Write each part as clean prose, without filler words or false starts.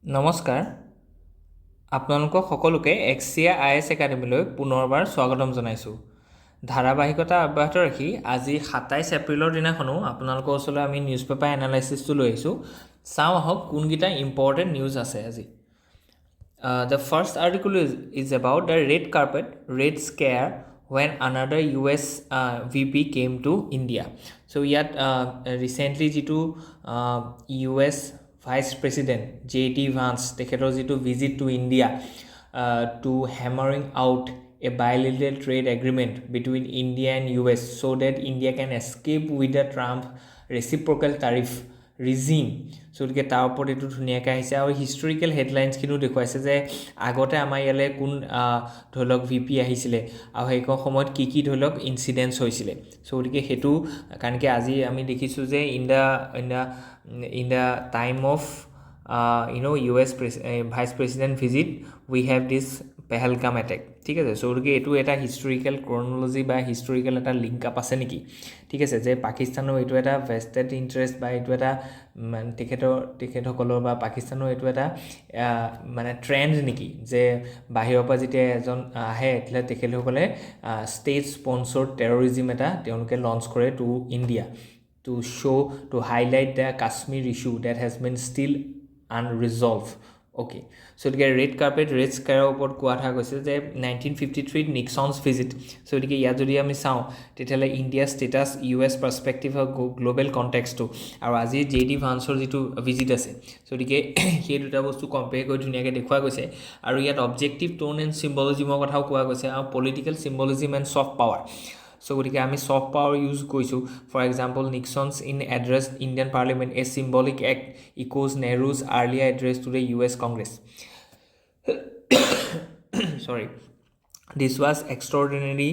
নমস্কাৰ আপোনালোকক সকলোকে AXIA IAS একাডেমীলৈ পুনৰবাৰ স্বাগতম জনাইছোঁ। ধাৰাবাহিকতা অব্যাহত ৰাখি আজি 27 এপ্ৰিলৰ দিনাখনো আপোনালোকৰ ওচৰলৈ আমি নিউজ পেপাৰ এনালাইচিছটো লৈ আহিছোঁ। চাওঁ আহক কোনকেইটা ইম্পৰ্টেণ্ট নিউজ আছে আজি। The first article is about the red carpet, red scare when another US VP came to India. So ইয়াত recently যিটো US Vice President J.D. Vance তেখেতৰ যিটো visit to India to hammering out a bilateral trade agreement between India and US so that India can escape with the Trump reciprocal tariff regime. So গতিকে তাৰ ওপৰত এইটো ধুনীয়াকৈ আহিছে আৰু historical হেডলাইনছখিনিও দেখুৱাইছে যে আগতে আমাৰ ইয়ালৈ কোন ধৰি লওক VP আহিছিলে আৰু সেইখন সময়ত কি ধৰি লওক ইনচিডেণ্টছ হৈছিলে। চ' গতিকে সেইটো কাৰণ কি আজি আমি দেখিছোঁ যে in the time of US Vice President visit we have this Pahalgam attack. ঠিক আছে। চ' গতিকে এইটো এটা হিষ্টৰিকেল ক্ৰনলজি বা হিষ্টৰিকেল এটা লিংক আপ আছে নেকি, ঠিক আছে, যে পাকিস্তানৰ এইটো এটা ভেষ্টেড ইণ্টাৰেষ্ট বা এইটো এটা তেখেতসকলৰ বা পাকিস্তানৰ এইটো এটা মানে ট্ৰেণ্ড নেকি যে বাহিৰৰ পৰা যেতিয়া এজন আহে তেতিয়া তেখেতসকলে ষ্টেট স্পনচৰ্ড টেৰৰিজিম এটা তেওঁলোকে লঞ্চ কৰে to India to highlight the Kashmir issue that has been still unresolved. Okay, so the red carpet red scare ওপৰত কোৱা থা কৈছে যে 1953 নিক্সনছ ভিজিট। চ' গতিকে ইয়াত যদি আমি চাওঁ তেতিয়াহ'লে ইণ্ডিয়াৰ ষ্টেটাছ US পাৰ্চপেক্টিভ আৰু গ্ল'বেল কণ্টেক্সটো আৰু আজি J.D. ভান্সৰ যিটো ভিজিট আছে, চ' গতিকে সেই দুটা বস্তু কম্পেয়াৰ কৰি ধুনীয়াকৈ দেখুওৱা গৈছে আৰু ইয়াত অবজেক্টিভ টোন এণ্ড চিম্বলিজিমৰ কথাও কোৱা গৈছে আৰু political symbolism and soft power. So' গতিকে আমি ছফ্ট পাৱাৰ ইউজ কৰিছোঁ। For example Nixon's in address Indian parliament a symbolic act echoes Nehru's earlier address to the US Congress. Sorry. This was extraordinary,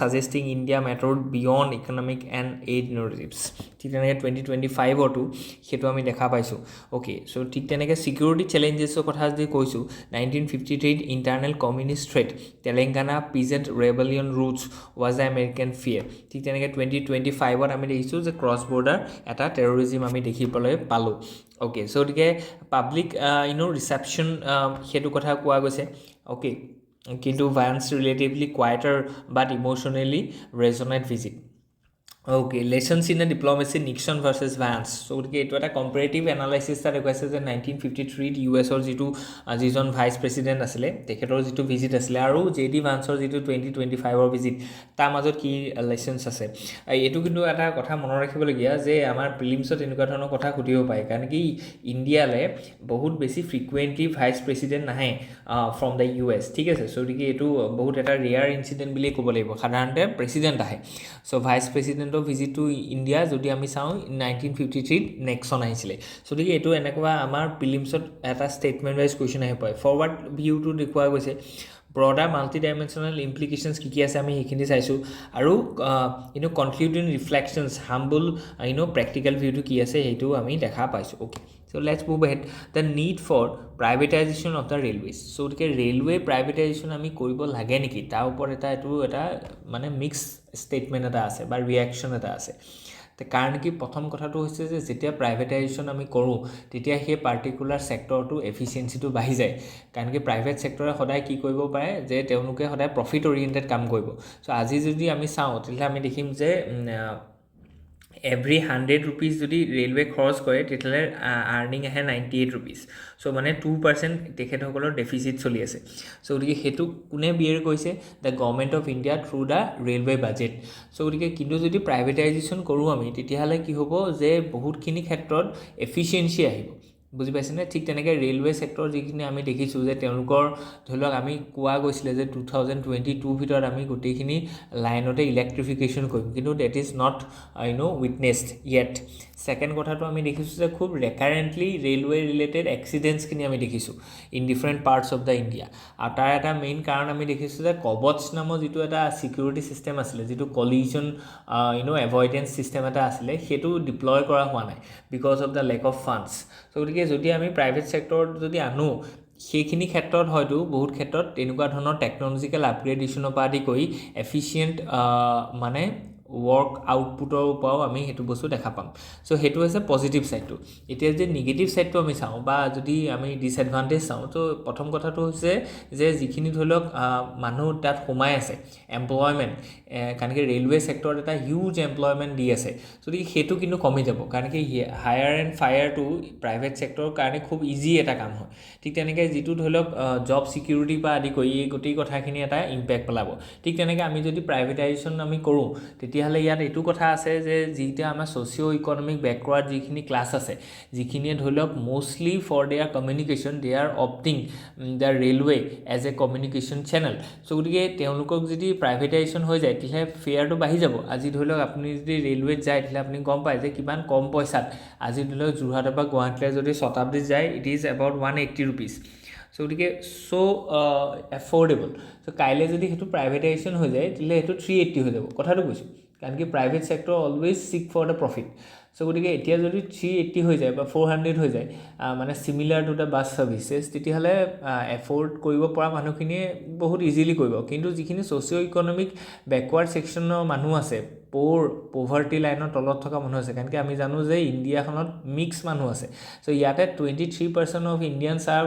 suggesting India matured beyond economic and aid narratives. ঠিক তেনেকৈ 2025 সেইটো আমি দেখা পাইছোঁ। Okay, চ' ঠিক তেনেকৈ security চেলেঞ্জেছৰ কথা যদি কৈছোঁ 1953 internal communist threat Telangana peasant rebellion roots was the American fear. ঠিক তেনেকৈ 2025 আমি দেখিছোঁ যে ক্ৰছ বৰ্ডাৰ এটা টেৰৰিজিম আমি দেখিবলৈ পালোঁ। অ'কে, চ' গতিকে পাব্লিক ৰিচেপশ্যন সেইটো কথা কোৱা গৈছে। অ'কে, কিন্তু Vance relatively quieter but emotionally resonant visit. Okay, lessons in the diplomacy Nixon versus Vance. So' গতিকে এইটো এটা কম্পেৰেটিভ এনালাইচিছ এটা দেখুৱাইছে যে 1953 USৰ যিজন ভাইচ প্ৰেচিডেণ্ট আছিলে তেখেতৰ যিটো ভিজিট আছিলে আৰু J.D. ভান্সৰ যিটো 2025 ভিজিট তাৰ মাজত কি লেচনছ আছে। এইটো কিন্তু এটা কথা মনত ৰাখিবলগীয়া যে আমাৰ প্ৰিলিমছত এনেকুৱা ধৰণৰ কথা সুধিব পাৰে কাৰণ কি ইণ্ডিয়ালৈ বহুত বেছি ফ্ৰিকুৱেণ্টলি ভাইচ প্ৰেচিডেণ্ট নাহে ফ্ৰম দ্য US, ঠিক আছে। চ' গতিকে এইটো বহুত এটা ৰেয়াৰ ইনচিডেণ্ট বুলিয়ে ক'ব লাগিব। সাধাৰণতে প্ৰেচিডেণ্ট আহে। চ' ভাইচ প্ৰেচিডেণ্টৰ ভিজিট টু ইণ্ডিয়া যদি আমি চাওঁ 1953 নেক্সন আহিছিলে। চ' গতিকে এইটো এনেকুৱা আমাৰ প্ৰিলিমছত এটা ষ্টেটমেণ্ট ৱাইজ কুৱেশ্যন আহি পৰে। ফৰৱাৰ্ড ভিউটো দেখুওৱা গৈছে। ব্ৰডাৰ মাল্টি ডাইমেনশ্যনেল ইমপ্লিকেশ্যনছ কি আছে আমি সেইখিনি চাইছোঁ আৰু কনক্লুডিং ৰিফ্লেকশ্যনছ হাম্বল প্ৰেক্টিকেল ভিউটো কি আছে সেইটোও আমি দেখা পাইছোঁ। Okay, so' let's move ahead the need for privatisation of the railways. So' গতিকে ৰেলৱে প্ৰাইভেটাইজেশ্যন আমি কৰিব লাগে নেকি তাৰ ওপৰত এইটো এটা মানে মিক্স ষ্টেটমেণ্ট এটা আছে বা ৰিয়েকশ্যন এটা আছে। কাৰণ কি প্ৰথম কথাটো হৈছে যে যেতিয়া প্ৰাইভেটাইজেশ্যন আমি কৰোঁ তেতিয়া সেই পাৰ্টিকুলাৰ ছেক্টৰটো এফিচিয়েঞ্চিটো বাঢ়ি যায়। কাৰণ কি প্ৰাইভেট ছেক্টৰে সদায় কি কৰিব পাৰে যে তেওঁলোকে সদায় প্ৰফিট অৰিয়েণ্টেড কাম কৰিব। চ' আজি যদি আমি চাওঁ তেতিয়াহ'লে আমি দেখিম যে এভৰি 100 rupees যদি ৰেলৱে খৰচ কৰে তেতিয়াহ'লে আৰ্নিং আহে 98 rupees। চ' মানে 2% তেখেতসকলৰ ডেফিচিট চলি আছে। চ' গতিকে সেইটো কোনে বিয়েৰ কৰিছে? The government of India through the railway budget. So' গতিকে কিন্তু যদি প্ৰাইভেটাইজেশ্যন কৰোঁ আমি তেতিয়াহ'লে কি হ'ব যে বহুতখিনি ক্ষেত্ৰত এফিচিয়েঞ্চি আহিব। বুজি পাইছেনে? ঠিক তেনেকৈ ৰেলৱে ছেক্টৰ যিখিনি আমি দেখিছোঁ যে তেওঁলোকৰ ধৰি লওক আমি কোৱা গৈছিলে যে 2022 ভিতৰত আমি গোটেইখিনি লাইনতে ইলেক্ট্ৰিফিকেশ্যন কৰিম, কিন্তু that is not witnessed yet. Second কথাটো আমি দেখিছোঁ যে খুব ৰেকাৰেণ্টলি ৰেলৱে ৰিলেটেড এক্সিডেণ্টছখিনি আমি দেখিছোঁ in different parts of the India. আৰু তাৰ এটা মেইন কাৰণ আমি দেখিছোঁ যে কবচ নামৰ যিটো এটা ছিকিউৰিটি ছিষ্টেম আছিলে, যিটো কলিজন এভইডেঞ্চ ছিষ্টেম এটা আছিলে, সেইটো ডিপ্লয় কৰা হোৱা নাই because of the lack of funds. So' গতিকে যদি আমি প্ৰাইভেট ছেক্টৰত যদি আনো সেইখিনি ক্ষেত্ৰত হয়তো বহুত ক্ষেত্ৰত তেনেকুৱা ধৰণৰ টেকন'লজিকেল আপগ্ৰেডেশ্যনৰ পৰা আদি কৰি এফিচিয়েণ্ট মানে ৱৰ্ক আউটপুটৰ ওপৰত আমি সেইটো বস্তু দেখা পাম সো সেইটো হৈছে পজিটিভ সাইডটো এতিয়া যে নেগেটিভ সাইডটো আমি চাওঁ বা যদি আমি ডিসএডভান্টেজ চাওঁ তো প্ৰথম কথাটো হৈছে যে যিখিনি ধৰি লওক মানুহ তাত সোমাই আছে এমপ্লয়মেন্ট কাৰণ কি ৰেলৱে সেক্টৰত এটা হিউজ এমপ্লয়মেন্ট দি আছে যদি সেইটো কিন্তু কমি যাব কাৰণ কি হায়াৰ এণ্ড ফায়াৰটো প্ৰাইভেট সেক্টৰৰ কাৰণে খুব ইজি এটা কাম হয় ঠিক তেনেকৈ যিটো ধৰি লওক জব সিকিউৰিটি বা আদি কৰি এই গোটেই কথাখিনি এটা ইম্পেক্ট পেলাব ঠিক তেনেকৈ আমি যদি প্ৰাইভেটাইজেশ্যন আমি কৰোঁ তেতিয়াহ'লে ইয়াত এইটো কথা আছে যে যিটো আমাৰ ছ'চিঅ' ইকনমিক বেকৱাৰ্ড যিখিনি ক্লাছ আছে যিখিনিয়ে ধৰি লওক mostly for their communication they are opting the railway as a communication channel so' গতিকে তেওঁলোকক যদি প্ৰাইভেটাইজেশ্যন হৈ যায় তেতিয়াহ'লে ফেয়াৰটো বাঢ়ি যাব আজি ধৰি লওক আপুনি যদি ৰেলৱেত যায় তেতিয়াহ'লে আপুনি গম পায় যে কিমান কম পইচাত আজি ধৰি লওক যোৰহাটৰ পৰা গুৱাহাটীলৈ যদি শতাব্দীত যায় it is about 180 rupees so গতিকে সো এফৰ্ডেবল সো কাইলৈ যদি সেইটো প্ৰাইভেটাইজেশ্যন হৈ যায় তেতিয়াহ'লে সেইটো 380 হৈ যাব কথাটো কৈছোঁ কাৰণ কি প্ৰাইভেট সেক্টৰ অলৱেজ সিক ফৰ দ্য প্ৰফিট সো গতিকে এতিয়া যদি 380 হৈ যায় বা 400 হৈ যায় মানে সিমিলাৰ টু দ্য বাছ সাৰ্ভিসেছ তেতিয়াহ'লে এফৰ্ড কৰিব পৰা মানুহখিনিয়ে বহুত ইজিলি কৰিব কিন্তু যিখিনি ছ'চিঅ' ইকনমিক বেকৱাৰ্ড ছেকশ্যনৰ মানুহ আছে পভাৰ্টি লাইনৰ তলত থকা মানুহ আছে কাৰণ কি আমি জানো যে ইণ্ডিয়াখনত মিক্স মানুহ আছে সো ইয়াতে 23% of Indians R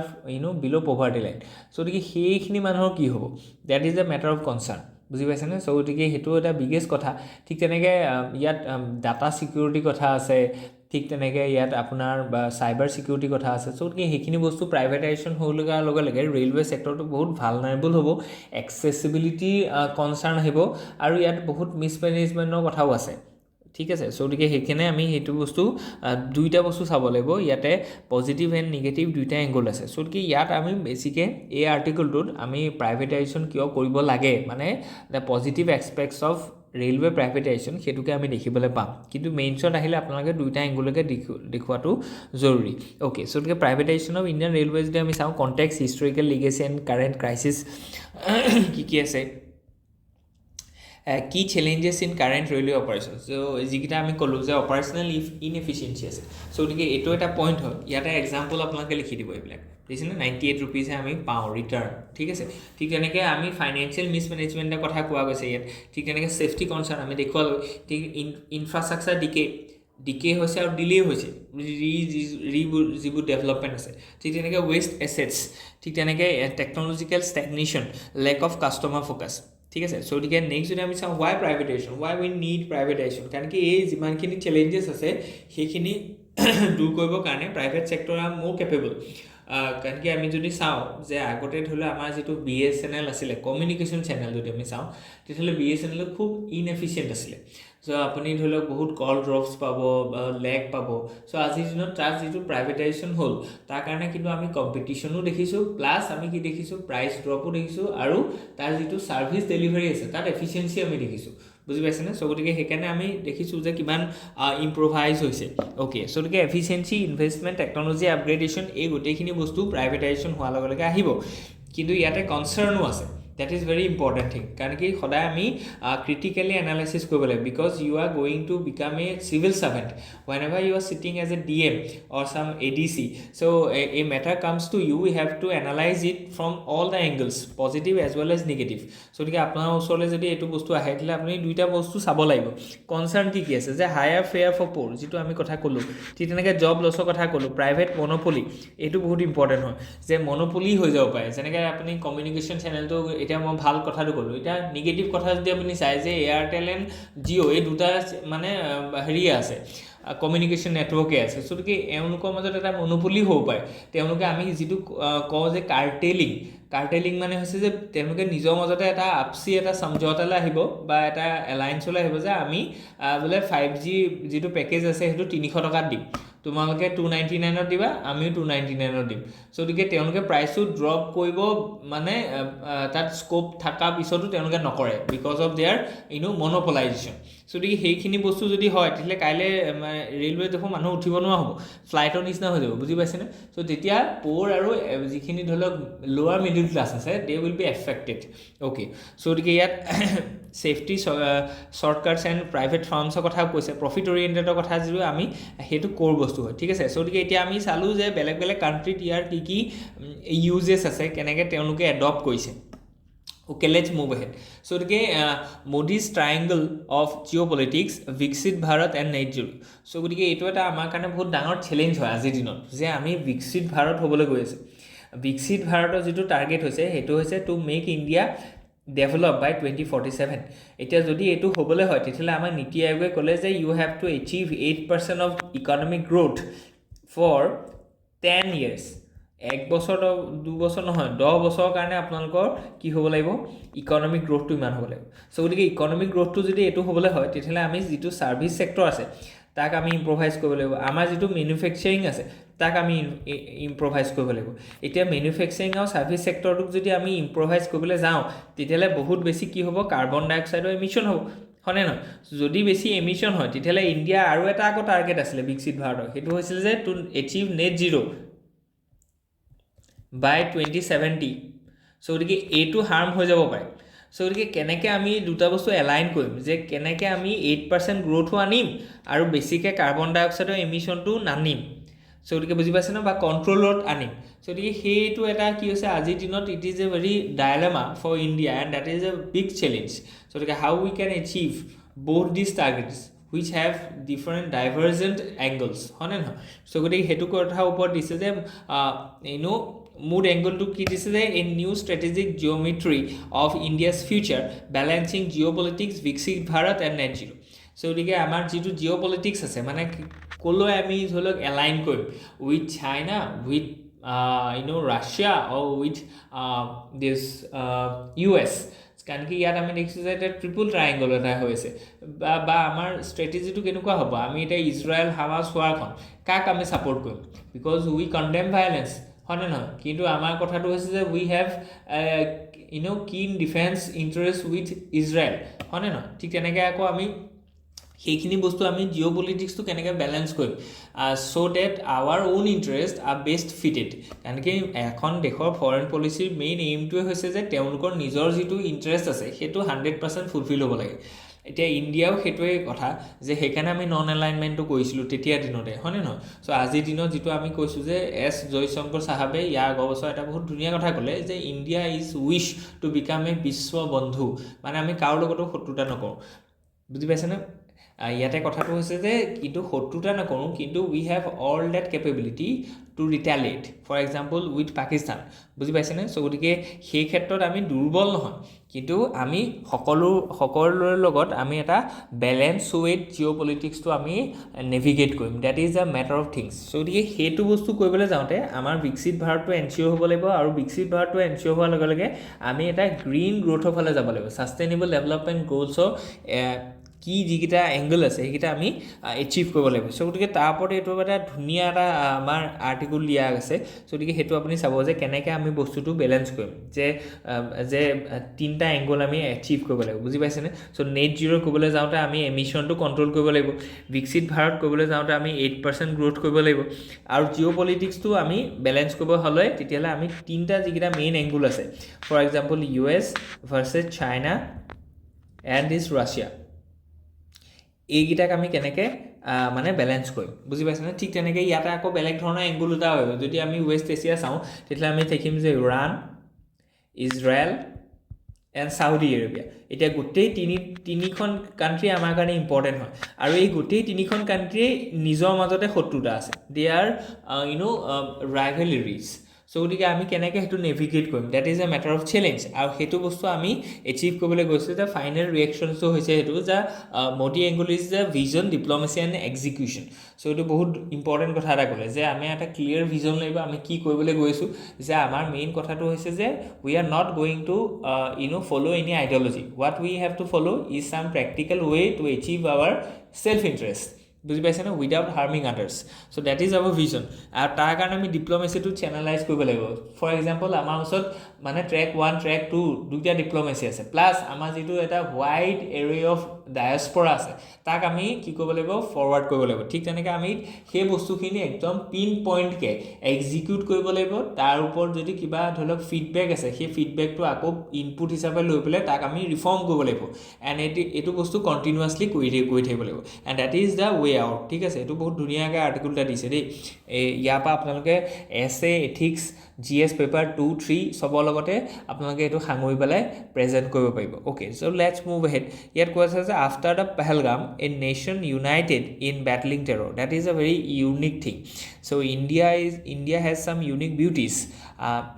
bill' poverty line so গতিকে সেইখিনি মানুহৰ কি হ'ব that is a matter of concerned বুজি পাইছেনে সো গতিকে সেইটো এটা বিগেষ্ট কথা ঠিক তেনেকৈ ইয়াত ডাটা সিকিউৰিটি কথা আছে ঠিক তেনেকৈ ইয়াত আপোনাৰ বা চাইবাৰ সিকিউৰিটি কথা আছে সো গতিকে সেইখিনি বস্তু প্ৰাইভেটাইজেশ্যন হৈ লগাৰ লগে লগে ৰেলৱে সেক্টৰটো বহুত ভালনাৰেবল হ'ব এক্সেচিবিলিটি কনচাৰ্ণ আহিব আৰু ইয়াত বহুত মিছমেনেজমেণ্টৰ কথাও আছে ঠিক আছে সো গতিকে সেইকাৰণে আমি সেইটো বস্তু দুইটা বস্তু চাব লাগিব ইয়াতে পজিটিভ এণ্ড নিগেটিভ দুইটা এংগল আছে সো গতিকে ইয়াত আমি বেছিকৈ এই আৰ্টিকলটোত আমি প্ৰাইভেটাইজেশ্যন কিয় কৰিব লাগে মানে the positive এক্সপেক্টছ of railway privatisation সেইটোকে আমি দেখিবলৈ পাম কিন্তু মেইনছত আহিলে আপোনালোকে দুইটা এংগলকে দেখুৱাটো জৰুৰী অ'কে সো গতিকে প্ৰাইভেটাইজেশ্যন অফ ইণ্ডিয়ান ৰেলৱে যদি আমি চাওঁ context historical legacy and current crisis কি আছে key challenges in current railway operations so যিকিটা আমি কলো যে অপাৰেশনাল ইনএফিচিয়েন্সি আছে সো গতিকে এইটো এটা পইণ্ট হয় ইয়াতে এক্সাম্পল আপোনালোকে লিখি দিব এইবিলাক দেখিছেনে 98 rupeesহে আমি পাওঁ ৰিটাৰ্ণ ঠিক আছে ঠিক তেনেকৈ আমি ফাইনেন্সিয়েল মিছমেনেজমেণ্টৰ কথা কোৱা গৈছে ইয়াত ঠিক তেনেকৈ ছেফটি কনচাৰ্ণ আমি দেখুৱালোঁ ঠিক ইনফ্ৰাষ্ট্ৰাকচাৰ ডিকে হৈছে আৰু ডিলে হৈছে যিবোৰ ডেভেলপমেণ্ট আছে ঠিক তেনেকৈ ৱেষ্ট এছেটছ ঠিক তেনেকৈ technological stagnation lack of customer focus ঠিক আছে সো গতিকে নেক্সট যদি আমি চাওঁ why privatization why we need privatization কাৰণ কি এই যিমানখিনি চেলেঞ্জেছ আছে সেইখিনি দূৰ কৰিবৰ কাৰণে প্ৰাইভেট ছেক্টৰ আৰ মোৰ কেপেবল কাৰণ কি আমি যদি চাওঁ যে আগতে ধৰি লওক আমাৰ যিটো BSNL আছিলে কমিউনিকেশ্যন চেনেল যদি আমি চাওঁ তেতিয়াহ'লে BSNL খুব ইনএফিচিয়েণ্ট আছিলে সো আপুনি ধৰি লওক বহুত কল ড্ৰপছ পাব বা লেগ পাব সো আজিৰ দিনত তাৰ যিটো প্ৰাইভেটাইজেশ্যন হ'ল তাৰ কাৰণে কিন্তু আমি কম্পিটিশ্যনো দেখিছোঁ প্লাছ আমি কি দেখিছোঁ প্ৰাইচ ড্ৰপো দেখিছোঁ আৰু তাৰ যিটো ছাৰ্ভিচ ডেলিভাৰী আছে তাত এফিচিয়েঞ্চি আমি দেখিছোঁ বুজি পাইছেনে সো গতিকে সেইকাৰণে আমি দেখিছোঁ যে কিমান ইম্প্ৰভাইজ হৈছে অ'কে সো গতিকে এফিচিয়েঞ্চি ইনভেষ্টমেণ্ট টেকনলজি আপগ্ৰেডেশ্যন এই গোটেইখিনি বস্তু প্ৰাইভেটাইজেশ্যন হোৱাৰ লগে লগে আহিব কিন্তু ইয়াতে কনচাৰ্ণো আছে that is very important thing কাৰণ কি সদায় আমি critically analysis কৰিব লাগিব because you are going to become a civil servant whenever you are sitting as a DM or some ADC so a matter comes to you have to analyze it from all the angles positive as well as negative so গতিকে আপোনাৰ ওচৰলৈ যদি এইটো বস্তু আহে তেতিয়াহ'লে আপুনি দুইটা বস্তু চাব লাগিব কনচাৰ্ণ কি আছে যে হায়াৰ ফেয়াৰ ফৰ পোৰ যিটো আমি কথা ক'লোঁ ঠিক তেনেকৈ জব লছৰ কথা ক'লোঁ প্ৰাইভেট মনোপলি এইটো বহুত ইম্পৰ্টেণ্ট হয় যে মনোপলি হৈ যাব পাৰে যেনেকৈ আপুনি কমিউনিকেশ্যন চেনেলটো এতিয়া মই ভাল কথাটো ক'লোঁ এতিয়া নিগেটিভ কথা যদি আপুনি চাই যে এয়াৰটেল এণ্ড জিঅ' এই দুটা মানে হেৰি আছে কমিউনিকেশ্যন নেটৱৰ্কে আছে সো গতিকে এওঁলোকৰ মাজত এটা মনোপলি হ'ব পাৰে তেওঁলোকে আমি যিটো কওঁ যে কাৰ্টেলিং মানে হৈছে যে তেওঁলোকে নিজৰ মাজতে এটা আপচি এটা সমঝোতালৈ আহিব বা এটা এলায়েন্সলৈ আহিব যে আমি বোলে 5G যিটো পেকেজ আছে সেইটো 300 টকাত দিম তোমালোকে 299ত দিবা আমিও 299ত দিম সো গতিকে তেওঁলোকে প্ৰাইচটো ড্ৰপ কৰিব মানে তাত স্কোপ থকা পিছতো তেওঁলোকে নকৰে বিকজ অফ দেয়াৰ মনোপলাইজেশ্যন সো গতিকে সেইখিনি বস্তু যদি হয় তেতিয়াহ'লে কাইলৈ ৰেলৱে দেখোন মানুহ উঠিব নোৱাৰা হ'ব ফ্লাইটৰ নিচিনা হৈ যাব বুজি পাইছেনে সো তেতিয়া প'ৰ আৰু যিখিনি ধৰি লওক লোৱাৰ মিডিল ক্লাছ আছে they will be affected okay so গতিকে ইয়াত ছেফটি শ্বৰ্টকাটছ এণ্ড প্ৰাইভেট ফাৰ্মছৰ কথা কৈছে প্ৰফিট অৰিয়েণ্টেডৰ কথা যিটো আমি সেইটো ক'ৰ বস্তু হয় ঠিক আছে সো গতিকে এতিয়া আমি চালোঁ যে বেলেগ বেলেগ কাণ্ট্ৰিত ইয়াৰ কি ইউজেছ আছে কেনেকৈ তেওঁলোকে এডপ্ট কৰিছে Okay, let's move ahead. So, okay, Modi's triangle of geopolitics, Viksit Bharat and Net Zero. So, okay, it was a kind of बहुत challenge হয় আজিৰ দিনত যে আমি Viksit Bharat হ'বলৈ গৈ আছে Viksit Bharaতৰ যেটো টাৰ্গেট হৈছে হেতু হৈছে to make India develop by 2047 এতিয়া যদি এটো হ'বলৈ হয় তেতিয়ালে আমাৰ নীতি আয়োগে ক'লে যে you have to achieve 8% of economic growth for 10 years এক বছৰ দু বছৰ নহয় 10 বছৰৰ কাৰণে আপোনালোকৰ কি হ'ব লাগিব ইকোনমিক গ্ৰোথটো ইমান হ'ব লাগিব সো গতিকে ইকোনমিক গ্ৰোথটো যদি এটো হ'বলৈ হয় তেতিয়ালে আমি যেটো সাৰ্ভিস সেক্টৰ আছে তাক আমি ইম্প্ৰোভাইজ কৰিব লাগিব আমাৰ যেটো ম্যানুফ্যাকচাৰিং আছে তাক আমি ইম্প্ৰোভাইজ কৰিব লাগিব এতিয়া ম্যানুফ্যাকচাৰিং আৰু সাৰ্ভিস সেক্টৰটোক যদি আমি ইম্প্ৰোভাইজ কৰিবলৈ যাওঁ তেতিয়ালে বহুত বেছি কি হ'ব কাৰ্বন ডাই অক্সাইডৰ এমিশন হ'ব হনে নহয় যদি বেছি এমিশন হয় তেতিয়ালে ইন্ডিয়া আৰু এটা আকৌ টাৰ্গেট আছিল বিকশিত ভাৰতৰ হেতু হৈছিল যে to achieve net zero by 2070 so গতিকে এটো হাৰ্ম হৈ যাব পাৰে so গতিকে কেনেকে আমি দুটা বস্তু এলাইন কৰিম যে কেনেকে আমি 8% গ্ৰোথ আনিম আৰু বেছিকে কাৰ্বন ডাই অক্সাইডৰ এমিশনটো নানিম so গতিকে বুজি পাইছে না বা কন্ট্ৰোলত আনিম so গতিকে হেইটো এটা কি হৈছে আজিৰ দিনত it is a very dilemma for India and that is a big challenge so গতিকে how we can achieve both these targets which have different divergent angles হনে নহয় so গতিকে হেতু কথা ওপৰত দিছে যে mood angle to কি দিছে যে a new strategic geometry of India's future balancing geopolitics Viksit Bharat and net zero so গতিকে আমাৰ যেটো geopolitics আছে মানে কলৈ আমি ধৰক এলাইন কৰিম with China with Russia or with this US কাৰণ কি ইয়াত আমি দেখিছো যে এটা ট্ৰিপল ট্ৰায়াঙ্গল এটা হৈছে বা আমাৰ স্ট্ৰ্যাটেজিটো কেনেকুৱা হ'ব আমি এটা ইজৰাইল হামাস হোৱাখন কাক আমি সাপোৰ্ট কৰিম বিকজ উই কন্ডেম ভায়োলেন্স হনে নহয় কিন্তু আমাৰ কথাটো হৈছে যে উই হ্যাভ কিন ডিফেন্স ইন্টাৰেস্ট উইথ ইজৰাইল হনে নহয় ঠিক তেনেকৈ আকৌ আমি সেইখিনি বস্তু আমি জিওপলিটিক্সটো কেনেকৈ ব্যালেন্স কৰিম so that our own interest are best fitted কাৰণ কি এখন দেশৰ ফৰেন পলিচিৰ মেইন এইমটোৱে হৈছে যে তেওঁলোকৰ নিজৰ যেটো ইন্টাৰেস্ট আছে সেইটো 100% ফুলফিল হ'ব লাগে এতিয়া ইন্ডিয়াও হেতুৱে কথা যে হেকানে আমি নন এলাইনমেন্টটো কৰিছিলো তেতিয়া দিনতে হনে নহয় সো আজিৰ দিনত যেটো আমি কৈছো যে এস জয়শংকৰ সাহাবে ইয়াৰ গবছৰ এটা বহুত ধুনীয়া কথা ক'লে যে India is wish to become a বিশ্ব বন্ধু মানে আমি কাৰো লগতো শত্ৰুতা নকৰো বুজি পাইছে না ইয়াতে কথাটো হৈছে যে কিন্তু শত্ৰুতা নকৰো কিন্তু we have all that capability to retaliate for example with Pakistan বুজি পাইছে না সো গতিকে সেই ক্ষেত্ৰত আমি দুৰ্বল নহয় কিন্তু আমি সকলোৰ লগত আমি এটা ব্যালেন্স ওয়েট জিওপলিটিক্সটো আমি নেভিগেট কৰিম that is a ম্যাটাৰ of things so গতিকে হেতু বস্তু কৰিবলৈ যাওঁতে আমাৰ বিকশিত ভাৰতটো এনচিওৰ হ'ব লাগিব আৰু বিকশিত ভাৰতটো এনচিওৰ হোৱাৰ লগে লগে আমি এটা গ্ৰীন গ্ৰোথৰ ফালে যাব লাগিব সাস্টেইনেবল ডেভেলপমেন্ট গোলছৰ কি যিকিটা এংগল আছে সেইকিটা আমি এচিভ কৰিব লাগিব সো গতিকে তাৰ ওপৰত এটো এটা ধুনীয়া এটা আমাৰ আৰ্টিকল দিয়া আছে সো গতিকে হেতু আপুনি চাব যে কেনেকৈ আমি বস্তুটো ব্যালেন্স কৰিম যে তিনটা এংগল আমি এচিভ কৰিব লাগিব বুজি পাইছেনে সো নেট জিৰো কৰিবলৈ যাওঁতে আমি এমিশনটো কন্ট্ৰোল কৰিব লাগিব বিকশিত ভাৰত কৰিবলৈ যাওঁতে আমি 8% গ্ৰোথ কৰিব লাগিব আৰু জিওপলিটিক্সটো আমি ব্যালেন্স কৰিব হলে তেতিয়ালে আমি তিনটা যিকিটা মেইন এংগল আছে for example US versus China and this Russia এইগিটাক আমি কেনেকৈ মানে ব্যালেন্স কৰিম বুজি পাইছে না ঠিক তেনেকৈ ইয়াতে আকৌ বেলেগ ধৰণৰ এংগল এটা হ'ব যদি আমি ওয়েস্ট এছিয়া চাওঁ তেতিয়া আমি দেখিম যে Iran Israel and Saudi Arabia এটা গোটেই তিনিখন কান্ট্ৰি আমাৰ কাৰণে ইম্পৰ্টেন্ট হয় আৰু এই গোটেই তিনিখন কান্ট্ৰি নিজৰ মাজতে শত্ৰুতা আছে দে আৰ ৰাইভেলৰিজ সো গতিকে আমি কেনেকৈ হেতু নেভিগেট কৰিম that is a ম্যাটাৰ of challenge আৰু হেতু বস্তু আমি এচিভ কৰিবলৈ গৈছে যে ফাইনাল ৰিঅ্যাকশনটো হৈছে হেতু যে Modi angle is the vision diplomacy and execution so এটো বহুত ইম্পৰ্টেন্ট কথা এটা ক'লে যে আমি এটা ক্লিয়াৰ ভিজন লাগিব আমি কি কৰিবলৈ গৈছো যে আমাৰ মেইন কথাটো হৈছে যে we are not going to follow any ideology what we have to follow is some practical way to achieve our self interest বুজি পাইছে না without harming others so that is our vision আৰু তাৰ কাৰণে আমি ডিপ্লোমেসিটো চেনেলাইজ কৰিব লাগিব for example আমাৰ ওচৰত মানে ট্ৰেক 1 ট্ৰেক 2 দুটা ডিপ্লোমেসি আছে প্লাস আমাৰ যেটো এটা ওয়াইড এৰে অফ ডায়াস্পৰা আছে তাক আমি কি কৰিব লাগিব ফৰৱাৰ্ড কৰিব লাগিব ঠিক তেনেকৈ আমি সেই বস্তুখিনি একদম পিন পইণ্টকৈ এক্সিকিউট কৰিব লাগিব তাৰ ওপৰত যদি কিবা ধৰি লওক ফিডবেক আছে সেই ফিডবেকটো আকৌ ইনপুট হিচাপে লৈ পেলাই তাক আমি ৰিফৰ্ম কৰিব লাগিব এণ্ড এইটো বস্তু কণ্টিনিউৱাছলি কৰি থাকিব লাগিব and that is the way out ঠিক আছে এইটো বহুত ধুনীয়াকৈ আৰ্টিকুল এটা দিছে দেই ইয়াৰ পৰা আপোনালোকে এছে এথিক্স GS পেপাৰ 2, 3 সবৰ লগতে আপোনালোকে এইটো সাঙুৰি পেলাই প্ৰেজেণ্ট কৰিব পাৰিব okay so' let's move ahead ইয়াত কৈ আছে যে after the Pahalgam a nation united in battling terror that is a very unique thing so' India has some unique beauties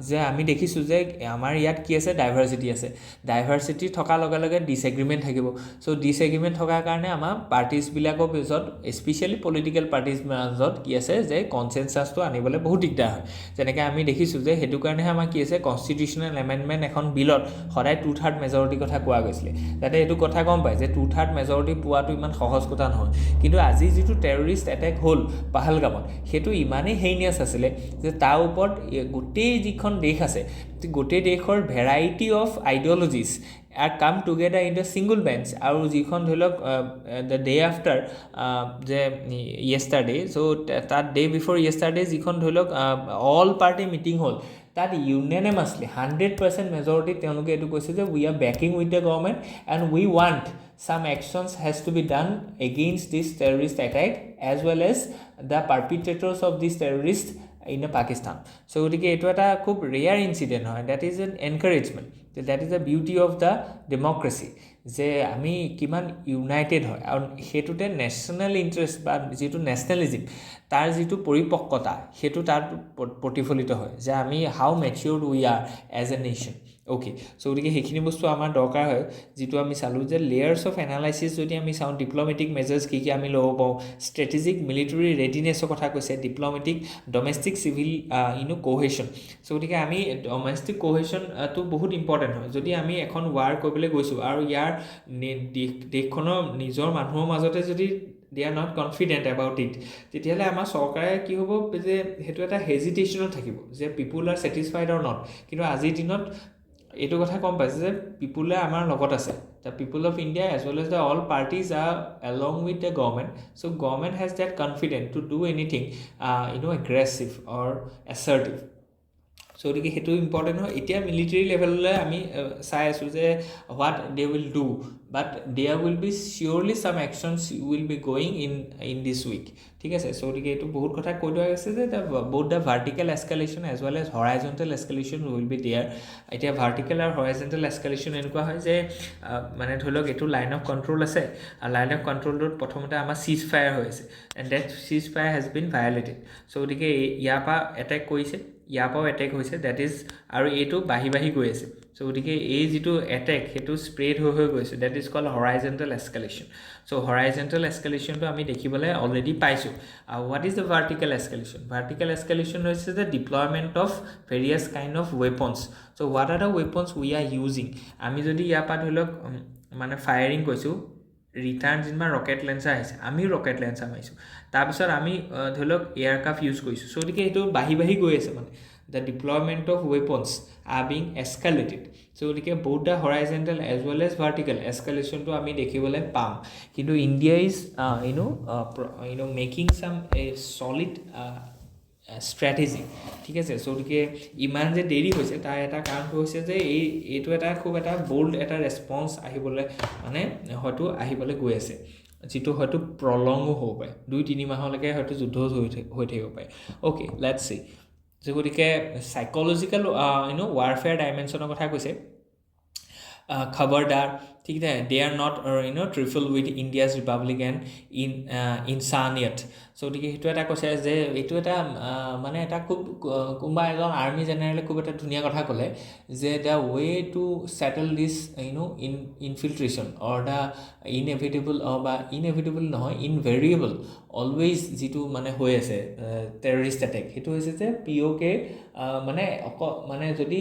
যে আমি দেখিছোঁ যে আমাৰ ইয়াত কি আছে ডাইভাৰ্চিটি আছে ডাইভাৰ্চিটি থকাৰ লগে লগে ডিছএগ্ৰিমেণ্ট থাকিব চ' ডিছএগ্ৰিমেণ্ট থকাৰ কাৰণে আমাৰ পাৰ্টিজবিলাকৰ পিছত স্পেচিয়েলি পলিটিকেল পাৰ্টিজ মাজত কি আছে যে কনচেনচাছটো আনিবলৈ বহুত দিগদাৰ হয় যেনেকৈ আমি দেখিছোঁ যে সেইটো কাৰণেহে আমাৰ কি আছে কনষ্টিটিউশ্যনেল এমেণ্ডমেণ্ট এখন বিলত সদায় 2/3 মেজৰিটিৰ কথা কোৱা গৈছিলে যাতে এইটো কথা গম পায় যে 2/3 মেজৰিটি পোৱাটো ইমান সহজ কথা নহয় কিন্তু আজি যিটো টেৰৰিষ্ট এটেক হ'ল পাহালগামত সেইটো ইমানেই হেইনিয়াছ আছিলে যে তাৰ ওপৰত গোটেই যিখন দেশ আছে গোটেই দেশৰ ভেৰাইটি অফ আইডিঅলজিজ আৰ কাম together in the single bench আৰু যিখন ধৰি লওক দ্য ডে আফটাৰ যে য়েষ্টাৰডে চ' তাত ডে বিফৰ য়েষ্টাৰডে যিখন ধৰি লওক অল পাৰ্টি মিটিং হ'ল তাত ইউনেনিমাছলি 100% মেজৰিটি তেওঁলোকে এইটো কৈছে যে we R baking with the government and we want some actions has to be done against this terrorist attack as well as the perpetrators of this terrorist in Pakistan. So গতিকে এইটো এটা খুব rare incident হয় that is an encouragement that is the beauty of the democracy যে আমি কিমান United হয় আৰু সেইটোতে নেশ্যনেল ইণ্টাৰেষ্ট বা যিটো নেশ্যনেলিজিম তাৰ যিটো পৰিপক্কতা সেইটো তাত প্ৰতিফলিত হয় যে আমি how matured we are as a nation okay so' গতিকে সেইখিনি বস্তু আমাৰ দৰকাৰ হয় যিটো আমি চালোঁ যে লেয়াৰ্ছ অফ এনালাইচিছ যদি আমি চাওঁ ডিপ্ল'মেটিক মেজাৰ্ছ কি আমি ল'ব পাৰোঁ ষ্ট্ৰেটেজিক মিলিটাৰী ৰেডিনেছৰ কথা কৈছে ডিপ্ল'মেটিক ডমেষ্টিক চিভিল কোহেশ্যন চ' গতিকে আমি ডমেষ্টিক কোহেশ্যনটো বহুত ইম্পৰ্টেণ্ট হয় যদি আমি এখন ৱাৰ কৰিবলৈ গৈছোঁ আৰু ইয়াৰ দেশখনৰ নিজৰ মানুহৰ মাজতে যদি they are not confident about it তেতিয়াহ'লে আমাৰ চৰকাৰে কি হ'ব যে সেইটো এটা হেজিটেশ্যনত থাকিব যে পিপুল আৰ ছেটিছফাইড অৰ নট কিন্তু আজিৰ দিনত এইটো কথা গম পাইছে যে পিপুলে আমাৰ লগত আছে the people of India as well as the all parties are along with the government so' government has that confident to do anything aggressive or assertive so' গতিকে সেইটো ইম্পৰ্টেণ্ট হয় এতিয়া মিলিটাৰী লেভেললৈ আমি চাই আছোঁ যে what they will do but there will be surely some actions will be going in this week ঠিক আছে চ' গতিকে এইটো বহুত কথা কৈ দিয়া গৈছে যে বহুত the vertical escalation as well as horizontal escalation will be there এতিয়া ভাৰ্টিকেল আৰু হৰাইজণ্টেল এছকেলেশ্যন এনেকুৱা হয় যে মানে ধৰি লওক এইটো লাইন অফ কণ্ট্ৰল আছে আৰু লাইন অফ কণ্ট্ৰলটোত প্ৰথমতে আমাৰ চিজ ফায়াৰ হৈ আছে and that cease fire has been violated so' গতিকে ইয়াৰ পৰা এটেক কৰিছে ইয়াৰ পৰাও এটেক হৈছে ডেট ইজ আৰু এইটো বাঢ়ি গৈ আছে চ' গতিকে এই যিটো এটেক সেইটো স্প্ৰেড হৈ গৈছে ডেট ইজ কল হৰাইজণ্টেল এছকেলেশ্যন চ' হৰাইজণ্টেল এছকেলেশ্যনটো আমি দেখিবলৈ অলৰেডি পাইছোঁ what is the vertical escalation vertical escalation হৈছে the deployment of various kind of weapons so' what are the weapons we are using আমি যদি ইয়াৰ পৰা ধৰি লওক মানে ফায়াৰিং কৈছোঁ ৰিটাৰ্ণ যিমান ৰকেট লেঞ্চাৰ আহিছে আমিও ৰকেট লেঞ্চাৰ মাৰিছোঁ তাৰপিছত আমি ধৰি লওক এয়াৰক্ৰাফ্ট ইউজ কৰিছোঁ চ' গতিকে এইটো বাঢ়ি গৈ আছে মানে the deployment of weapons are being escalated so' গতিকে বহুত the horizontal as well as vertical এছকেলেশ্যনটো আমি দেখিবলৈ পাম কিন্তু India is making some a solid strategy ঠিক আছে চ' গতিকে ইমান যে দেৰি হৈছে তাৰ এটা কাৰণটো হৈছে যে এইটো এটা খুব এটা বল্ড এটা ৰেছপন্স আহিবলৈ মানে হয়তো আহিবলৈ গৈ আছে যিটো হয়তো প্ৰলঙো হ'ব পাৰে 2-3 মাহলৈকে হয়তো যুদ্ধ হৈ থাকিব পাৰে অ'কে লেটছ চি যে গতিকে চাইক'লজিকেল ৱাৰফেয়াৰ ডাইমেনশ্যনৰ কথা কৈছে খবৰদাৰ ঠিক আছে they are not trifle with India's republican ইনচানিয়ত চ' গতিকে সেইটো এটা কৈছে যে এইটো এটা মানে এটা খুব কোনোবা এজন আৰ্মি জেনেৰেলে খুব এটা ধুনীয়া কথা ক'লে যে the way to settle this infiltration or the inevitable নহয় ইনভেৰিয়েবল অলৱেজ যিটো মানে হৈ আছে টেৰৰিষ্ট এটেক সেইটো হৈছে যে POK মানে যদি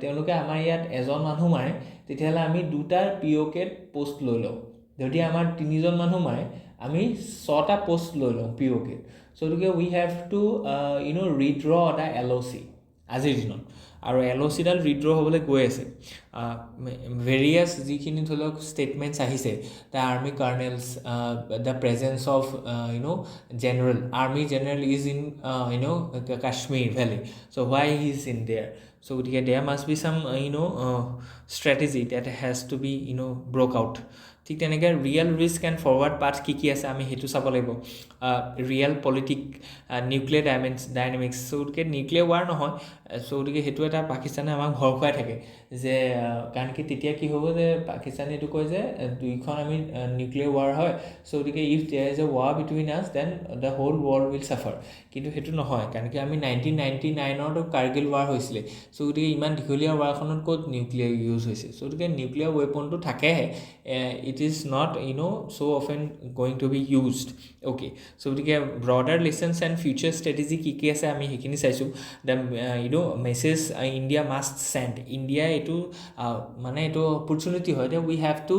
তেওঁলোকে আমাৰ ইয়াত এজন মানুহ মাৰে তেতিয়াহ'লে আমি 2টা POK পোষ্ট লৈ লওঁ যদি আমাৰ 3জন মানুহ মাৰে আমি 6টা পোষ্ট লৈ লওঁ POK চ' গতিকে উই হেভ টু ৰিড্ৰ দ্য LOC আজিৰ দিনত আৰু LOC ডাল ৰিড্ৰ হ'বলৈ গৈ আছে ভেৰিয়াছ যিখিনি ধৰি লওক ষ্টেটমেণ্টছ আহিছে the army colonels the presence of general army general is in Kashmir valley so' why he is in there so' গতিকে there must be some strategy that has to be broke out ঠিক তেনেকৈ real risk and forward path কি আছে আমি সেইটো চাব লাগিব real politic nuclear dynamics চ' গতিকে নিউক্লিয়াৰ ৱাৰ নহয় চ' গতিকে সেইটো এটা পাকিস্তানে আমাক ভয় খুৱাই থাকে যে কাৰণ কি তেতিয়া কি হ'ব যে পাকিস্তানে এইটো কয় যে দুইখন আমি নিউক্লিয়াৰ ৱাৰ হয় চ' গতিকে if there is a war between us then the whole world will suffer কিন্তু সেইটো নহয় কাৰণ কি আমি 1999 কাৰ্গিল ৱাৰ হৈছিলে চ' গতিকে ইমান দীঘলীয়া ৱাৰখনত ক'ত নিউক্লিয়াৰ ইউজ হৈছে চ' গতিকে nuclear ৱেপনটো থাকেহে it is not so often going to be used okay so গতিকে broader lessons and future strategy কি আছে আমি সেইখিনি চাইছোঁ the message India must send India এইটো মানে এইটো opportunity হয় that we have to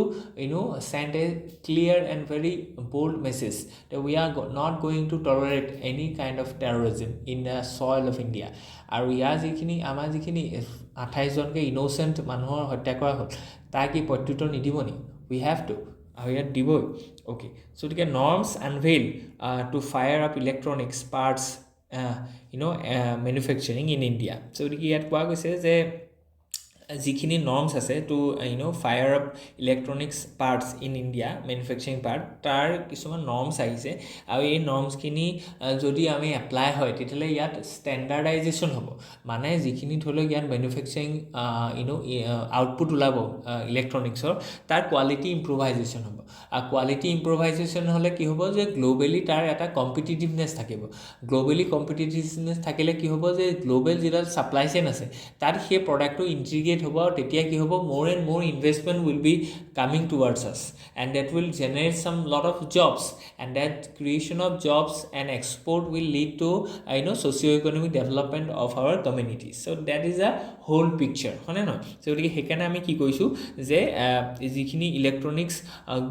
send a clear and very bold message that we are not going to tolerate any kind of terrorism in the soil of India আৰু ইয়াৰ যিখিনি আমাৰ যিখিনি 28 জনকে innocent মানুহৰ হত্যা কৰা হ'ল তাৰ কি প্ৰত্যুত্তৰ নিদিব নি we have to আৰু ইয়াত দিবই okay so গতিকে norms unveil to fire up electronics parts manufacturing in India so গতিকে ইয়াত কোৱা গৈছে যে যিখিনি নৰ্মছ আছে to fire up electronics parts in India manufacturing part তাৰ কিছুমান নৰ্মছ আহিছে আৰু এই নৰ্মছখিনি যদি আমি এপ্লাই হয় তেতিয়াহ'লে ইয়াত ষ্টেণ্ডাৰ্ডাইজেশ্যন হ'ব মানে যিখিনি ধৰি লওক ইয়াত মেনুফেকচাৰিং আউটপুট ওলাব ইলেক্ট্ৰনিক্সৰ তাৰ কোৱালিটি ইম্প্ৰভাইজেশ্যন হ'ব আৰু কোৱালিটি ইম্প্ৰভাইজেশ্যন হ'লে কি হ'ব যে গ্ল'বেলি তাৰ এটা কম্পিটিটিভনেছ থাকিব গ্ল'বেলি কম্পিটিটিভনেছ থাকিলে কি হ'ব যে গ্ল'বেল যিডাল ছাপ্লাই চেইন আছে তাত সেই প্ৰডাক্টটো ইণ্টিগ্ৰেট হ'ব আৰু তেতিয়া কি হ'ব more and more investment will be coming towards us and that will generate some lot of jobs and that creation of jobs and export will lead to socio-economic development of our communities so that is a whole picture হয়নে নহয় so গতিকে সেইকাৰণে আমি কি কৈছোঁ যে যিখিনি electronics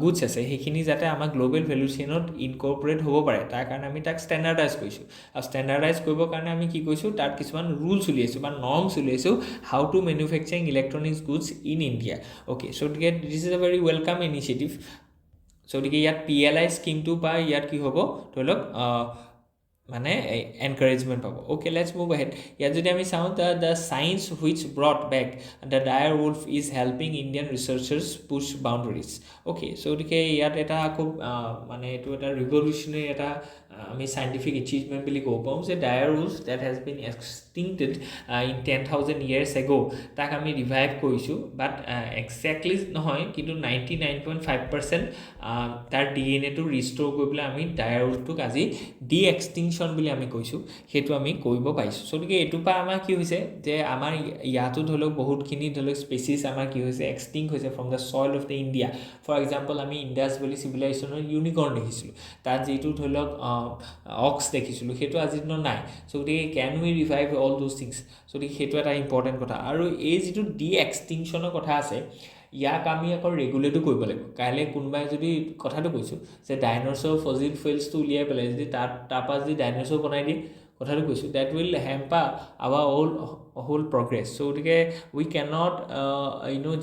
goods আছে সেইখিনি যাতে আমাৰ গ্ল'বেল ভেলু চেইনত ইনকৰ্পৰেট হ'ব পাৰে তাৰ কাৰণে আমি তাক ষ্টেণ্ডাৰ্ডাইজ কৰিছোঁ আৰু ষ্টেণ্ডাৰ্ডাইজ কৰিবৰ কাৰণে আমি কি কৈছোঁ তাত কিছুমান ৰুলছ উলিয়াইছোঁ বা নৰ্মছ উলিয়াইছোঁ how to manufacturing electronics goods in India okay so' গতিকে this is a very welcome initiative so' গতিকে ইয়াত PLI স্কিমটো বা ইয়াত কি হ'ব ধৰি লওক মানে এনকাৰেজমেণ্ট পাব অ'কে লেটছ মুভ আহেড ইয়াত যদি আমি চাওঁ the science which brought back the dire wolf is helping Indian researchers push boundaries okay so' গতিকে ইয়াত এটা খুব মানে এইটো এটা ৰিভলিউচনেৰী এটা আমি চাইণ্টিফিক এচিভমেণ্ট বুলি ক'ব পাৰোঁ যে dire wolf that has been extincted in 10,000 years ago তাক আমি ৰিভাইভ কৰিছোঁ বাট একজেক্টলি নহয় কিন্তু 99.5% তাৰ DNA টো ৰিষ্ট'ৰ কৰি পেলাই আমি ডায়াৰ উল্ফটোক আজি ডি এক্সটিংশ্যন বুলি আমি কৈছোঁ সেইটো আমি কৰিব পাৰিছোঁ চ' গতিকে এইটোৰ পৰা আমাৰ কি হৈছে যে আমাৰ ইয়াতো ধৰি লওক বহুতখিনি ধৰি লওক স্পেচিছ আমাৰ কি হৈছে এক্সটিংক্ট হৈছে from the soil of the India for example আমি ইণ্ডাছ ভেলী চিভিলাইজেশ্যনৰ ইউনিকৰ্ণ দেখিছিলোঁ তাত যিটো ধৰি লওক অক্স দেখিছিলোঁ সেইটো আজিৰ দিনত নাই চ' গতিকে কেন উই ৰিভাইভ অল দোজ থিংছ চ' গতিকে সেইটো এটা ইম্পৰ্টেণ্ট কথা আৰু এই যিটো ডি এক্সটিংশ্যনৰ কথা আছে ইয়াক আমি আকৌ ৰেগুলেটো কৰিব লাগিব কাইলৈ কোনোবাই যদি কথাটো কৈছোঁ যে ডাইন'ছৰ ফজিল ফুৱেলছটো উলিয়াই পেলাই যদি তাৰপৰা যদি ডাইন'ছৰ বনাই দিয়ে কথাটো কৈছোঁ that will hamper our whole progress so' গতিকে we can not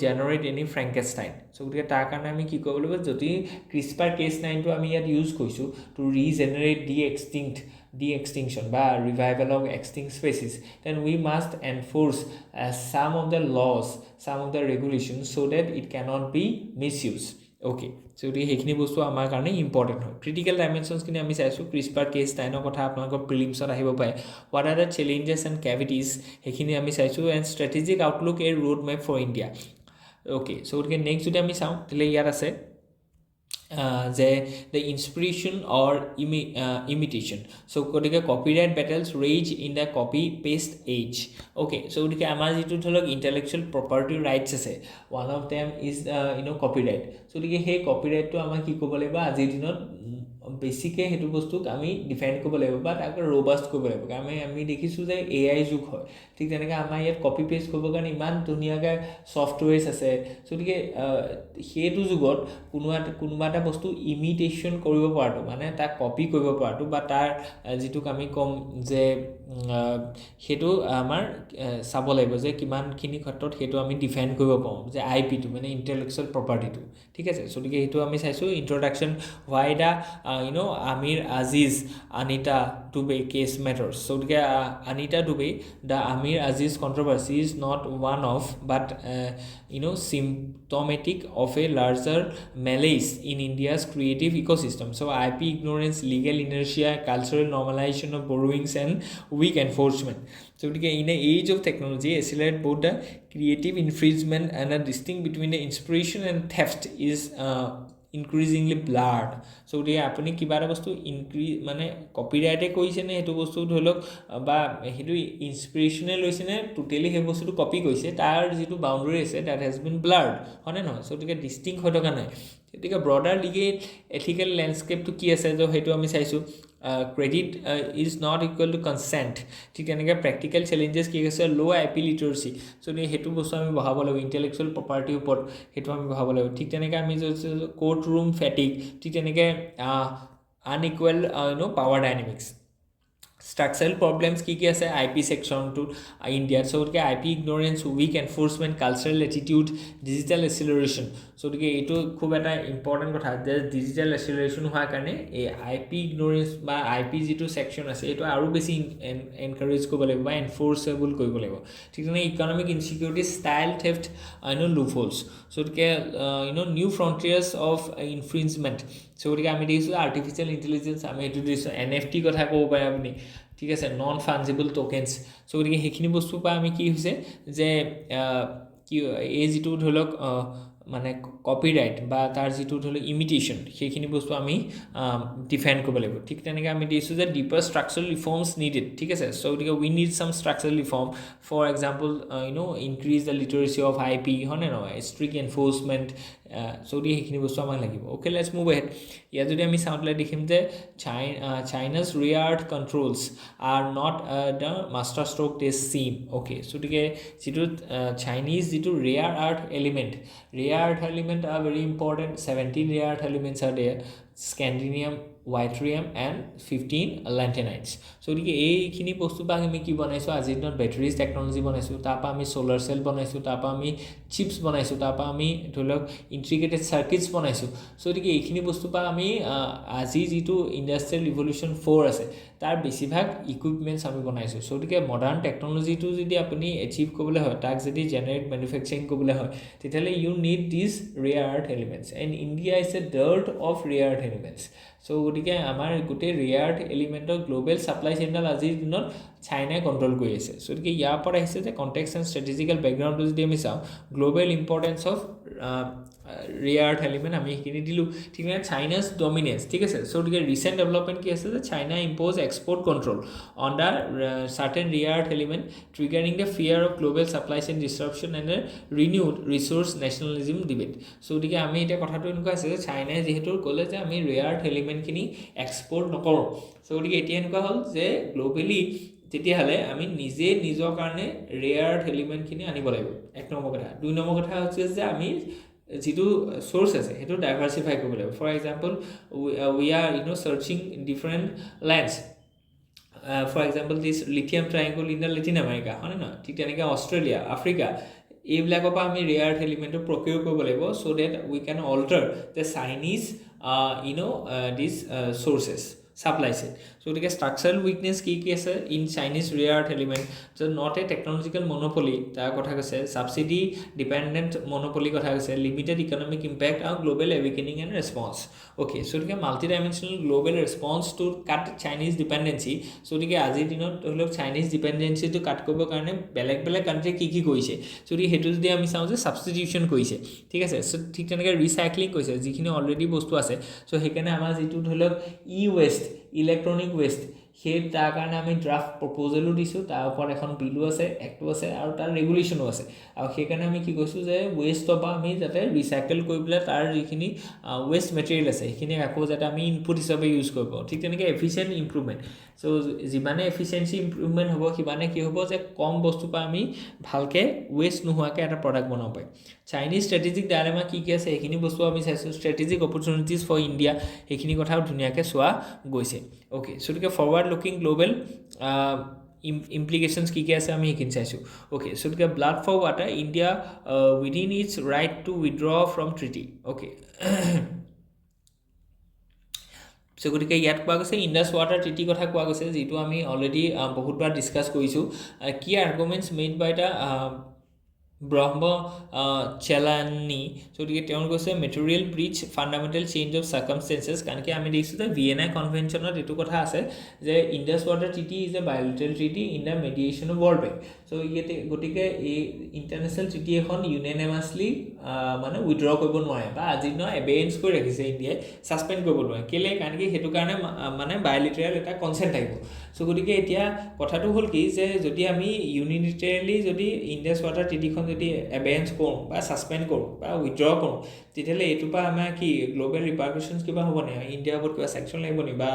generate any Frankenstein so' গতিকে তাৰ কাৰণে আমি কি কৰিব লাগিব যদি CRISPR-Cas9টো আমি ইয়াত ইউজ কৰিছোঁ টু ৰিজেনেৰেট ডি এক্সটিংশ্যন বা revival of extinct species then we must enforce some of the laws some of the regulations so that it cannot be misused okay so সেইখিনি বস্তু আমাৰ কাৰণে ইম্পৰ্টেণ্ট হয় ক্ৰিটিকেল ডাইমেনশ্যনছখিনি আমি চাইছোঁ CRISPR-Cas9ৰ কথা আপোনালোকৰ প্ৰিলিমছত আহিব পাৰে what are the challenges and cavities সেইখিনি আমি চাইছোঁ and strategic outlook a road map for India okay so' গতিকে নেক্সট যদি আমি চাওঁ তেতিয়াহ'লে ইয়াত আছে যে the inspiration or imitation so' গতিকে copyright battles rage in the copy paste age okay so' গতিকে আমাৰ যিটো ধৰি লওক ইণ্টেলেকচুৱেল প্ৰপাৰ্টি ৰাইটছ আছে one of them is copyright so' গতিকে সেই কপিৰাইটটো আমাক কি ক'ব লাগিব আজিৰ দিনত বেছিকৈ সেইটো বস্তুক আমি ডিফেণ্ড কৰিব লাগিব বা তাক ৰ'বাষ্ট কৰিব লাগিব কাৰণ আমি দেখিছোঁ যে AI যুগ হয় ঠিক তেনেকৈ আমাৰ ইয়াত কপি পেষ্ট কৰিবৰ কাৰণে ইমান ধুনীয়াকৈ ছফ্টৱেৰ্ছ আছে গতিকে সেইটো যুগত কোনোবা এটা বস্তু ইমিটেশ্যন কৰিব পৰাটো মানে তাক কপি কৰিব পৰাটো বা তাৰ যিটোক আমি ক'ম যে সেইটো আমাৰ চাব লাগিব যে কিমানখিনি ক্ষেত্ৰত সেইটো আমি ডিফেণ্ড কৰিব পাৰোঁ যে আইপিটো মানে ইণ্টেলেকচুৱেল প্ৰপাৰ্টিটো ঠিক আছে গতিকে সেইটো আমি চাইছোঁ introduction why the Aamir Aziz Anita Dubey case matters গতিকে Anita Dubey the Aamir Aziz controversy is not one of but symptomatic of a larger malaise in India's creative ecosystem. So IP ignorance, legal inertia, cultural normalization of borrowings and weak enforcement. So in the age of technology, accelerate both the creative infringement and the distinction between the inspiration and theft is increasingly blurred. So গতিকে আপুনি কিবা এটা বস্তু মানে কপিৰাইটে কৰিছে নে সেইটো বস্তু ধৰি লওক বা সেইটো ইনস্পিৰেশ্যনে লৈছে নে টোটেলি সেই বস্তুটো কপি কৰিছে তাৰ যিটো বাউণ্ডাৰী আছে দ্যাট হেজ বিন ব্লাৰ্ড হয়নে নহয় so গতিকে ডিষ্টিংক্ট হৈ থকা নাই গতিকে ব্ৰডাৰ লিগেল এথিকেল লেণ্ডস্কেপটো কি আছে যে সেইটো আমি চাইছোঁ credit is not equal to consent ঠিক তেনেকৈ প্ৰেক্টিকেল চেলেঞ্জেছ কি আছে ল' IP লিটাৰেচি চ' সেইটো বস্তু আমি বঢ়াব লাগিব ইণ্টেলেকচুৱেল প্ৰপাৰ্টিৰ ওপৰত সেইটো আমি বঢ়াব লাগিব ঠিক তেনেকৈ আমি কোৰ্ট ৰুম ফেটিক ঠিক তেনেকৈ আনইকুৱেল পাৱাৰ ডাইনামিক্স structural problems কি আছে IP সেকশনটো ইণ্ডিয়াত সো গতিকে IP ignorance weak enforcement cultural attitude digital acceleration so গতিকে এইটো খুব এটা ইম্পৰ্টেণ্ট কথা যে ডিজিটেল এক্সেলাৰেশ্যন হোৱাৰ কাৰণে এই IP ignorance বা IP যিটো সেকশন আছে এইটো আৰু বেছি এনকাৰেজ কৰিব লাগিব বা এনফোৰ্সেবল কৰিব লাগিব ঠিক আছে ইকনমিক ইনসিকিউৰিটি ষ্টাইল থেফট লুপহোলছ সো গতিকে নিউ ফ্ৰন্টিয়াৰ্স অফ ইনফ্ৰিঞ্জমেণ্ট সো গতিকে আমি দেখিছোঁ আৰ্টিফিচিয়েল ইণ্টেলিজেঞ্চ আমি এইটো দেখিছোঁ NFT কথা ক'ব পাৰে আপুনি ঠিক আছে নন ফাঞ্জিবল টোকেনছ সো গতিকে সেইখিনি বস্তুৰ পৰা আমি কি হৈছে যে কি এই যিটো ধৰি লওক মানে কপিৰাইট বা তাৰ যিটো ধৰি লওক ইমিটেশ্যন সেইখিনি বস্তু আমি ডিফেণ্ড কৰিব লাগিব ঠিক তেনেকৈ আমি দেখিছোঁ যে ডিপাৰ ষ্ট্ৰাকচাৰেল ৰিফৰ্মছ নিডেড ঠিক আছে চ' গতিকে we need some structural reform for example increase the literacy of IP হয়নে নহয় ষ্ট্ৰিক্ট এনফোৰ্চমেণ্ট চ' গতিকে সেইখিনি বস্তু আমাক লাগিব অ'কে লেটছ মুভ এহেড ইয়াত যদি আমি চাওঁতে দেখিম যে China's rare earth controls are not the master stroke test seem okay so' গতিকে যিটো চাইনিজ যিটো rare earth element rare earth elements are very important 17 rare earth elements are there scandium yttrium and 15 lanthanides so গতিকে এইখিনি বস্তু বা আমি কি বনাইছো আজিৰ দিনত বেটাৰিজ টেকনলজি বনাইছো তাৰপা আমি সোলাৰ সেল বনাইছো তাৰপা আমি চিপছ বনাইছো তাৰপা আমি ধৰি লওক ইন্টিগ্ৰেটেড সাৰ্কিটছ বনাইছো so গতিকে এইখিনি বস্তু বা আমি আজি যিটো ইন্ডাষ্ট্ৰিয়েল ৰিভলিউচন 4 আছে তাৰ বেছিভাগ ইকুইপমেন্টছ আমি বনাইছো so গতিকে মডাৰ্ণ টেকনলজিটো যদি আপুনি এচিভ কৰিবলৈ হয় তাক যদি জেনাৰেট ম্যানুফ্যাকচাৰিং কৰিবলৈ হয় তেতিয়ালে you need this rare earth elements and India is a dart of rare earth elements so গতিকে আমাৰ গোটেই ৰেয়াৰ আৰ্থ এলিমেন্টৰ গ্লোবেল সাপ্লাই চেইনডাল আজিৰ দিনত চাইনাই কণ্ট্ৰোল কৰি আছে সো গতিকে ইয়াৰ পৰা আহিছে যে কনটেক্সট এণ্ড ষ্ট্ৰেটেজিক্যাল বেকগ্ৰাউণ্ডটো যদি আমি চাওঁ global importance of rare earth element আমি সেইখিনি দিলোঁ ঠিক আছে চাইনাছ ডমিনেন্স ঠিক আছে সো গতিকে ৰিচেণ্ট ডেভেলপমেণ্ট কি আছে যে China imposes export control on the certain rare earth element triggering the fear of global supply chain disruption and renewed resource nationalism debate so গতিকে আমি এতিয়া কথাটো এনেকুৱা আছে যে চাইনাই যিহেতু ক'লে যে আমি ৰেয়াৰ আৰ্থ এলিমেণ্টখিনি এক্সপৰ্ট নকৰোঁ সো গতিকে এতিয়া এনেকুৱা হ'ল যে গ্লোবেলি তেতিয়াহ'লে আমি নিজে নিজৰ কাৰণে ৰেয়াৰ আৰ্থ এলিমেণ্টখিনি আনিব লাগিব এক নম্বৰ কথা দুই নম্বৰ কথা হৈছে যে আমি যিটো সোৰ্স আছে সেইটো ডাইভাৰ্সিফাই কৰিব লাগিব for example we are searching different lands for example this lithium triangle in the Latin America হয় নহয় ঠিক তেনেকৈ অষ্ট্ৰেলিয়া আফ্ৰিকা এইবিলাকৰ পৰা আমি ৰেয়াৰ আৰ্থ এলিমেণ্টটো প্ৰকিউৰ কৰিব লাগিব so' that we can alter the Chinese this sources supply chain so the structural weakness ki আছে in Chinese rare earth element so not a technological monopoly ta kotha kaise subsidy dependent monopoly kotha kaise limited economic impact and global awakening and response okay so the multidimensional global response to cut Chinese dependency so the azir dinot holok Chinese dependency to cut kobo karone belek country ki koise so the hetu jodi ami saw je substitution koise thik ase so thik teneke recycling koise jikhini already bostu ase so hekane amar jitu holok e-waste electronic West সেই তাৰ কাৰণে আমি draft প্ৰপ'জেলো দিছোঁ তাৰ ওপৰত এখন বিলো আছে এক্টো আছে আৰু তাৰ ৰেগুলেশ্যনো আছে আৰু সেইকাৰণে আমি কি কৈছোঁ যে ওয়েষ্টৰ পৰা আমি যাতে ৰিচাইকেল কৰি পেলাই তাৰ যিখিনি ওয়েষ্ট মেটেৰিয়েল আছে সেইখিনি আকৌ যাতে আমি ইনপুট হিচাপে ইউজ কৰিব পাৰোঁ ঠিক তেনেকৈ এফিচিয়েণ্ট ইম্প্ৰুভমেণ্ট চ' যিমানে এফিচিয়েঞ্চি ইম্প্ৰুভমেণ্ট হ'ব সিমানে কি হ'ব যে কম বস্তুৰ পৰা আমি ভালকৈ ওয়েষ্ট নোহোৱাকৈ এটা প্ৰডাক্ট বনাব পাৰিম চাইনিজ ষ্ট্ৰেটেজিক ডাইলেমা কি আছে সেইখিনি বস্তু আমি চাইছোঁ ষ্ট্ৰেটেজিক অপৰচুনিটিজ ফৰ ইণ্ডিয়া সেইখিনি কথাও ধুনীয়াকৈ চোৱা গৈছে অ'কে চ' গতিকে ফৰৱাৰ্ড লুকিং গ্লোবেল implications কি কি আছে আমি সেইখিনি চাইছোঁ okay so গতিকে blood for water India within its right to withdraw from treaty okay so গতিকে ইয়াত কোৱা গৈছে ইণ্ডাছ ৱাটাৰ ট্ৰিটি কথা কোৱা গৈছে যিটো আমি অলৰেডি বহুতবাৰ ডিছকাছ কৰিছোঁ কি arguments made by the Brahma Chellaney গতিকে তেওঁ কৈছে material breach fundamental change of circumstances কাৰণ কি আমি দেখিছোঁ যে ভিয়েনা কনভেনশ্যনত এইটো কথা আছে যে Indus water treaty is a bilateral treaty in the mediation of World Bank so' ইয়াতে গতিকে এই ইণ্টাৰনেশ্যনেল ট্ৰিটি এখন ইউনেনিমাছলি মানে উইড্ৰ কৰিব নোৱাৰে বা আজি নহয় এবেঞ্চ কৰি ৰাখিছে ইণ্ডিয়াই ছাছপেণ্ড কৰিব নোৱাৰে কেলে কাৰণ কি সেইটো কাৰণে মানে বায়'লেটাৰেল এটা কনচেণ্ট থাকিব চ' গতিকে এতিয়া কথাটো হ'ল কি যে যদি আমি ইউনিলিটাৰেলি যদি ইণ্ডাছ ৱাটাৰ ট্ৰিটিখন যদি এবেঞ্চ কৰোঁ বা ছাছপেণ্ড কৰোঁ বা উইড্ৰ কৰোঁ তেতিয়াহ'লে এইটোৰ পৰা আমাৰ কি গ্ল'বেল ৰিপাৰ্কাশ্যনছ কিবা হ'ব নি ইণ্ডিয়াৰ ওপৰত কিবা ছেংচন লাগিব নি বা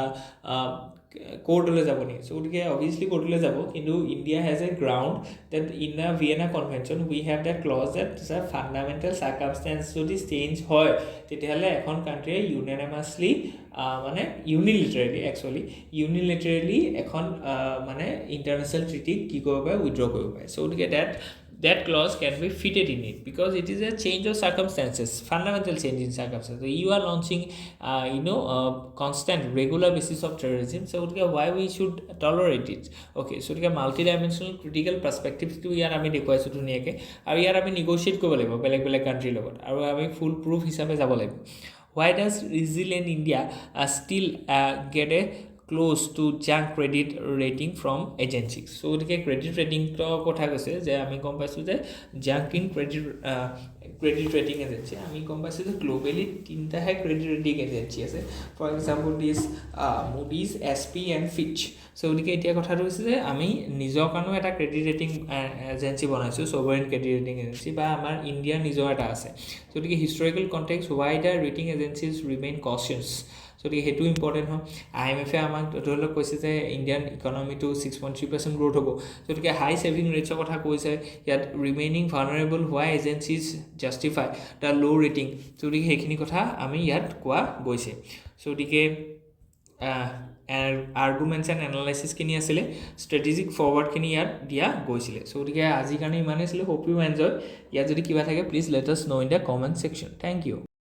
কোৰ্টলৈ যাব নি চ' গতিকে অভিয়াছলি কোৰ্টলৈ যাব কিন্তু India has a ground that in the Vienna convention we have that clause that fundamental circumstance যদি চেঞ্জ হয় তেতিয়াহ'লে এখন কাণ্ট্ৰিয়ে ইউনেনিমাছলি মানে ইউনিলেটাৰেলি এখন মানে ইণ্টাৰনেশ্যনেল ট্ৰিটিক কি কৰিব পাৰে উইড্ৰ কৰিব পাৰে চ' গতিকে that clause can be fitted in it because it is a change of circumstances fundamental change in circumstances so you are launching constant regular basis of terrorism so why we should tolerate it okay so multi-dimensional critical perspectives to ইয়াৰ আমি দেখুৱাইছো ধুনীয়াকৈ আৰু ইয়াৰ আমি negotiate কৰিব লাগিব বেলেগ বেলেগ কাণ্ট্ৰিৰ লগত আৰু আমি ফুল প্ৰুফ হিচাপে যাব লাগিব why does resilient India still get a close to junk credit rating from agencies so গতিকে ক্ৰেডিট ৰেটিংৰ কথা কৈছে যে আমি গম পাইছোঁ যে junk in credit rating agency আমি গম পাইছোঁ যে গ্ল'বেলি তিনিটাহে ক্ৰেডিট ৰেটিং এজেঞ্চি আছে for example this Moody's SP and Fitch so' গতিকে এতিয়া কথাটো হৈছে যে আমি নিজৰ কাৰণেও এটা ক্ৰেডিট ৰেটিং এজেঞ্চি বনাইছোঁ ছ'ভাৰেইন ক্ৰেডিট ৰেটিং এজেঞ্চি বা আমাৰ ইণ্ডিয়াৰ নিজৰ এটা আছে চ' গতিকে historical context why the rating agencies remain cautious গতিকে সেইটো ইম্পৰ্টেণ্ট হয় IMF আমাক ধৰি লওক কৈছে যে ইণ্ডিয়ান ইকনমিটো 6.3% গ্ৰ'থ হ'ব গতিকে হাই ছেভিং ৰেটছৰ কথা কৈছে ইয়াত remaining vulnerable why agencies justify the law' rating গতিকে সেইখিনি কথা আমি ইয়াত কোৱা গৈছে গতিকে আৰ্গুমেণ্টছ এণ্ড এনালাইচিছখিনি আছিলে ষ্ট্ৰেটেজিক ফৰৱাৰ্ডখিনি ইয়াত দিয়া গৈছিলে গতিকে আজিৰ কাৰণে ইমানেই আছিলে হোপ ইউ এনজয় ইয়াত যদি কিবা থাকে please let us know' in the comment section thank U